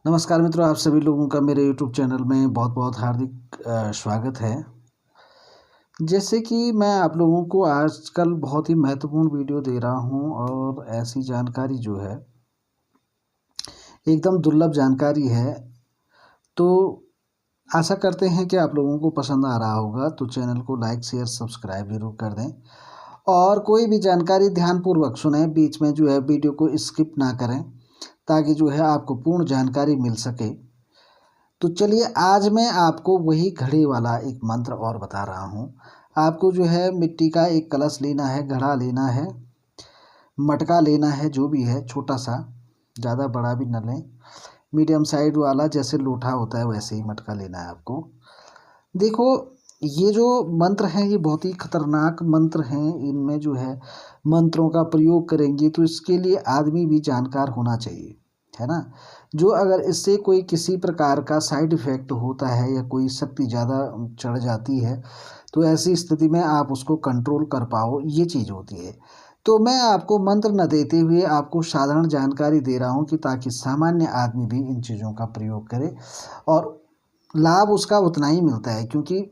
नमस्कार मित्रों, आप सभी लोगों का मेरे YouTube चैनल में बहुत बहुत हार्दिक स्वागत है। जैसे कि मैं आप लोगों को आजकल बहुत ही महत्वपूर्ण वीडियो दे रहा हूं और ऐसी जानकारी जो है एकदम दुर्लभ जानकारी है। तो आशा करते हैं कि आप लोगों को पसंद आ रहा होगा, तो चैनल को लाइक शेयर सब्सक्राइब ज़रूर कर दें और कोई भी जानकारी ध्यानपूर्वक सुनें, बीच में जो है वीडियो को स्किप ना करें ताकि जो है आपको पूर्ण जानकारी मिल सके। तो चलिए, आज मैं आपको वही घड़े वाला एक मंत्र और बता रहा हूँ। आपको जो है मिट्टी का एक कलश लेना है, घड़ा लेना है, मटका लेना है, जो भी है छोटा सा, ज़्यादा बड़ा भी न लें, मीडियम साइज वाला, जैसे लोटा होता है वैसे ही मटका लेना है आपको। देखो, ये जो मंत्र हैं ये बहुत ही खतरनाक मंत्र हैं। इनमें जो है मंत्रों का प्रयोग करेंगे तो इसके लिए आदमी भी जानकार होना चाहिए, है ना। जो अगर इससे कोई किसी प्रकार का साइड इफ़ेक्ट होता है या कोई शक्ति ज़्यादा चढ़ जाती है तो ऐसी स्थिति में आप उसको कंट्रोल कर पाओ, ये चीज़ होती है। तो मैं आपको मंत्र न देते हुए आपको साधारण जानकारी दे रहा हूँ कि ताकि सामान्य आदमी भी इन चीज़ों का प्रयोग करे और लाभ उसका उतना ही मिलता है, क्योंकि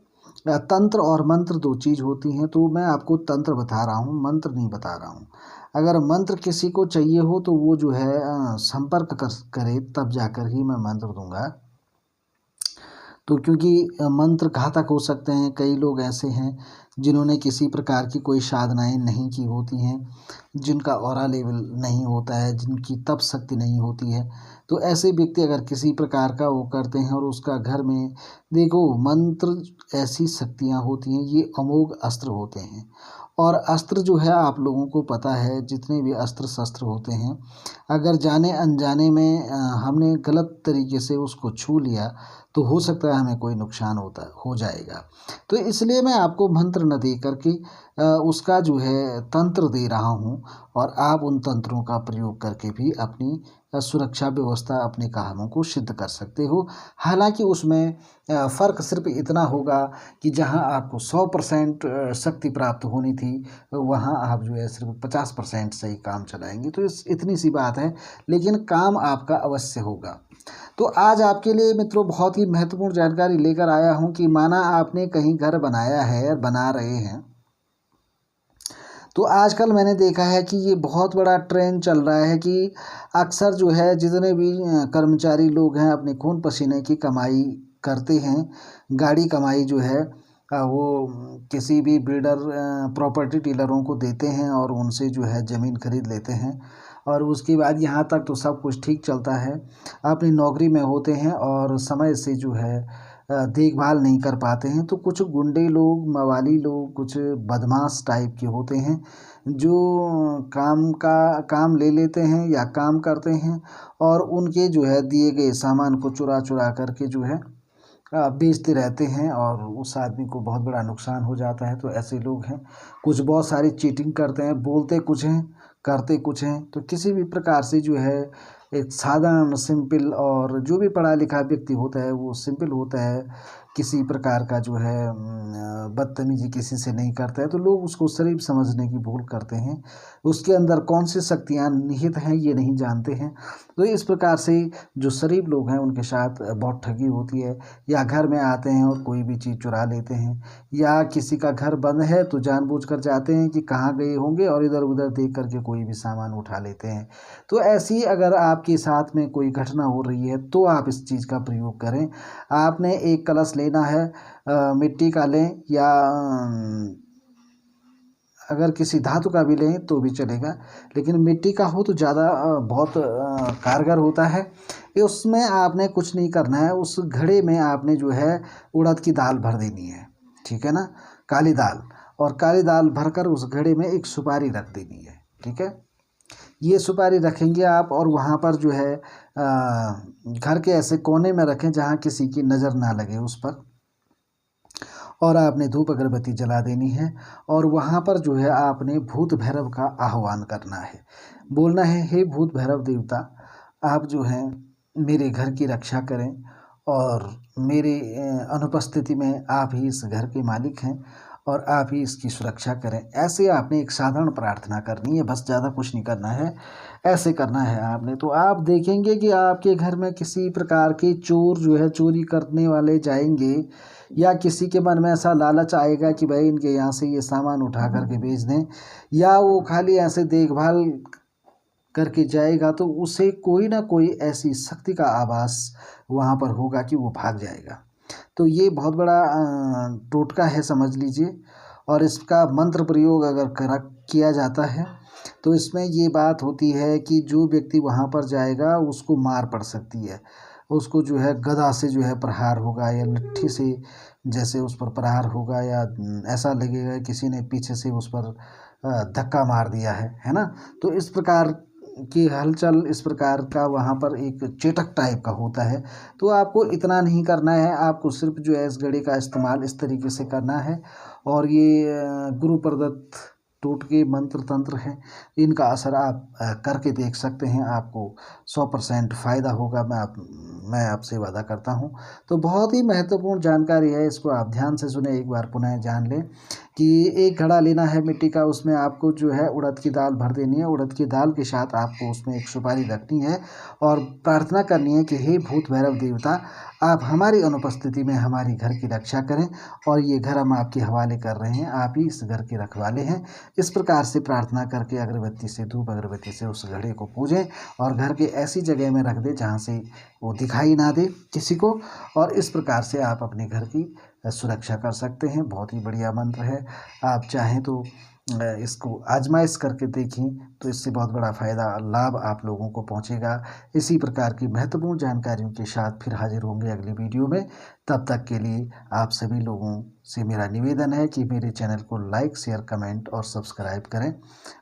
तंत्र और मंत्र दो चीज़ होती हैं। तो मैं आपको तंत्र बता रहा हूँ, मंत्र नहीं बता रहा हूँ। अगर मंत्र किसी को चाहिए हो तो वो जो है संपर्क करे, तब जाकर ही मैं मंत्र दूंगा। तो क्योंकि मंत्र घातक हो सकते हैं। कई लोग ऐसे हैं जिन्होंने किसी प्रकार की कोई साधनाएं नहीं की होती हैं, जिनका ऑरा लेवल नहीं होता है, जिनकी तप शक्ति नहीं होती है। तो ऐसे व्यक्ति अगर किसी प्रकार का वो करते हैं और उसका घर में, देखो, मंत्र ऐसी शक्तियाँ होती हैं, ये अमोघ अस्त्र होते हैं। और अस्त्र जो है आप लोगों को पता है, जितने भी अस्त्र शस्त्र होते हैं, अगर जाने अनजाने में हमने गलत तरीके से उसको छू लिया तो हो सकता है हमें कोई नुकसान हो जाएगा। तो इसलिए मैं आपको मंत्र न दे करके उसका जो है तंत्र दे रहा हूँ और आप उन तंत्रों का प्रयोग करके भी अपनी सुरक्षा व्यवस्था, अपने कामों को सिद्ध कर सकते हो। हालांकि उसमें फ़र्क सिर्फ इतना होगा कि जहां आपको 100% शक्ति प्राप्त होनी थी, वहां आप जो है सिर्फ 50% से ही काम चलाएंगे। तो इतनी सी बात है, लेकिन काम आपका अवश्य होगा। तो आज आपके लिए मित्रों बहुत ही महत्वपूर्ण जानकारी लेकर आया हूं कि माना आपने कहीं घर बनाया है, बना रहे हैं, तो आजकल मैंने देखा है कि ये बहुत बड़ा ट्रेंड चल रहा है कि अक्सर जो है जितने भी कर्मचारी लोग हैं अपने खून पसीने की कमाई करते हैं, गाड़ी कमाई जो है वो किसी भी बिल्डर, प्रॉपर्टी डीलरों को देते हैं और उनसे जो है ज़मीन खरीद लेते हैं। और उसके बाद यहाँ तक तो सब कुछ ठीक चलता है, अपनी नौकरी में होते हैं और समय से जो है देखभाल नहीं कर पाते हैं। तो कुछ गुंडे लोग, मवाली लोग, कुछ बदमाश टाइप के होते हैं जो काम ले लेते हैं या काम करते हैं और उनके जो है दिए गए सामान को चुरा चुरा करके जो है बेचते रहते हैं और उस आदमी को बहुत बड़ा नुकसान हो जाता है। तो ऐसे लोग हैं। कुछ बहुत सारी चीटिंग करते हैं, बोलते कुछ हैं, करते कुछ हैं। तो किसी भी प्रकार से जो है एक साधारण सिंपल, और जो भी पढ़ा लिखा व्यक्ति होता है वो सिंपल होता है, किसी प्रकार का जो है बदतमीजी किसी से नहीं करता है। तो लोग उसको शरीफ समझने की भूल करते हैं, उसके अंदर कौन सी शक्तियाँ निहित हैं ये नहीं जानते हैं। तो इस प्रकार से जो शरीफ लोग हैं उनके साथ बहुत ठगी होती है। या घर में आते हैं और कोई भी चीज़ चुरा लेते हैं, या किसी का घर बंद है तो जानबूझकर जाते हैं कि कहाँ गए होंगे और इधर उधर देख करके कोई भी सामान उठा लेते हैं। तो ऐसी अगर आपके साथ में कोई घटना हो रही है तो आप इस चीज़ का प्रयोग करें। आपने एक कलश लेना है, मिट्टी का लें या अगर किसी धातु का भी लें तो भी चलेगा, लेकिन मिट्टी का हो तो ज़्यादा बहुत कारगर होता है। ये उसमें आपने कुछ नहीं करना है, उस घड़े में आपने जो है उड़द की दाल भर देनी है, ठीक है ना, काली दाल। और काली दाल भरकर उस घड़े में एक सुपारी रख देनी है, ठीक है। ये सुपारी रखेंगे आप और वहाँ पर जो है घर के ऐसे कोने में रखें जहाँ किसी की नज़र ना लगे उस पर, और आपने धूप अगरबत्ती जला देनी है। और वहाँ पर जो है आपने भूत भैरव का आह्वान करना है, बोलना है, हे भूत भैरव देवता, आप जो हैं मेरे घर की रक्षा करें और मेरे अनुपस्थिति में आप ही इस घर के मालिक हैं और आप ही इसकी सुरक्षा करें। ऐसे आपने एक साधारण प्रार्थना करनी है, बस ज़्यादा कुछ नहीं करना है, ऐसे करना है आपने। तो आप देखेंगे कि आपके घर में किसी प्रकार के चोर जो है चोरी करने वाले जाएंगे, या किसी के मन में ऐसा लालच आएगा कि भाई इनके यहाँ से ये सामान उठा करके बेच दें, या वो खाली ऐसे देखभाल करके जाएगा, तो उसे कोई ना कोई ऐसी शक्ति का आभास वहाँ पर होगा कि वो भाग जाएगा। तो ये बहुत बड़ा टोटका है समझ लीजिए। और इसका मंत्र प्रयोग अगर किया जाता है तो इसमें ये बात होती है कि जो व्यक्ति वहाँ पर जाएगा उसको मार पड़ सकती है, उसको जो है गदा से जो है प्रहार होगा, या लट्ठी से जैसे उस पर प्रहार होगा, या ऐसा लगेगा किसी ने पीछे से उस पर धक्का मार दिया है ना। तो इस प्रकार की हलचल, इस प्रकार का वहाँ पर एक चेटक टाइप का होता है। तो आपको इतना नहीं करना है, आपको सिर्फ जो है इस घड़ी का इस्तेमाल इस तरीके से करना है। और ये गुरु प्रदत्त टोटके मंत्र तंत्र हैं, इनका असर आप करके देख सकते हैं, आपको 100% फ़ायदा होगा, मैं आपसे वादा करता हूँ। तो बहुत ही महत्वपूर्ण जानकारी है, इसको आप ध्यान से सुने, एक बार पुनः जान लें कि एक घड़ा लेना है मिट्टी का, उसमें आपको जो है उड़द की दाल भर देनी है। उड़द की दाल के साथ आपको उसमें एक सुपारी रखनी है और प्रार्थना करनी है कि हे भूत भैरव देवता, आप हमारी अनुपस्थिति में हमारी घर की रक्षा करें, और ये घर हम आपके हवाले कर रहे हैं, आप ही इस घर के रखवाले हैं। इस प्रकार से प्रार्थना करके अगरबत्ती से, धूप अगरबत्ती से उस घड़े को पूजें और घर के ऐसी जगह में रख दें जहाँ से वो दिखाई ना दे किसी को। और इस प्रकार से आप अपने घर की सुरक्षा कर सकते हैं। बहुत ही बढ़िया मंत्र है, आप चाहें तो इसको आजमाइश करके देखें, तो इससे बहुत बड़ा फ़ायदा लाभ आप लोगों को पहुंचेगा। इसी प्रकार की महत्वपूर्ण जानकारियों के साथ फिर हाजिर होंगे अगली वीडियो में। तब तक के लिए आप सभी लोगों से मेरा निवेदन है कि मेरे चैनल को लाइक, शेयर, कमेंट और सब्सक्राइब करें,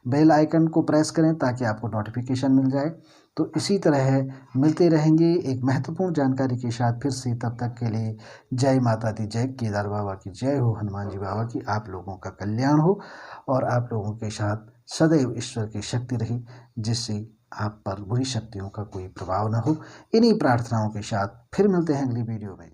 बेल आइकन को प्रेस करें ताकि आपको नोटिफिकेशन मिल जाए। तो इसी तरह मिलते रहेंगे एक महत्वपूर्ण जानकारी के साथ फिर से। तब तक के लिए जय माता दी, जय केदार बाबा की जय हो, हनुमान जी बाबा की। आप लोगों का कल्याण हो और आप लोगों के साथ सदैव ईश्वर की शक्ति रही, जिससे आप पर बुरी शक्तियों का कोई प्रभाव न हो। इन्हीं प्रार्थनाओं के साथ फिर मिलते हैं अगली वीडियो में।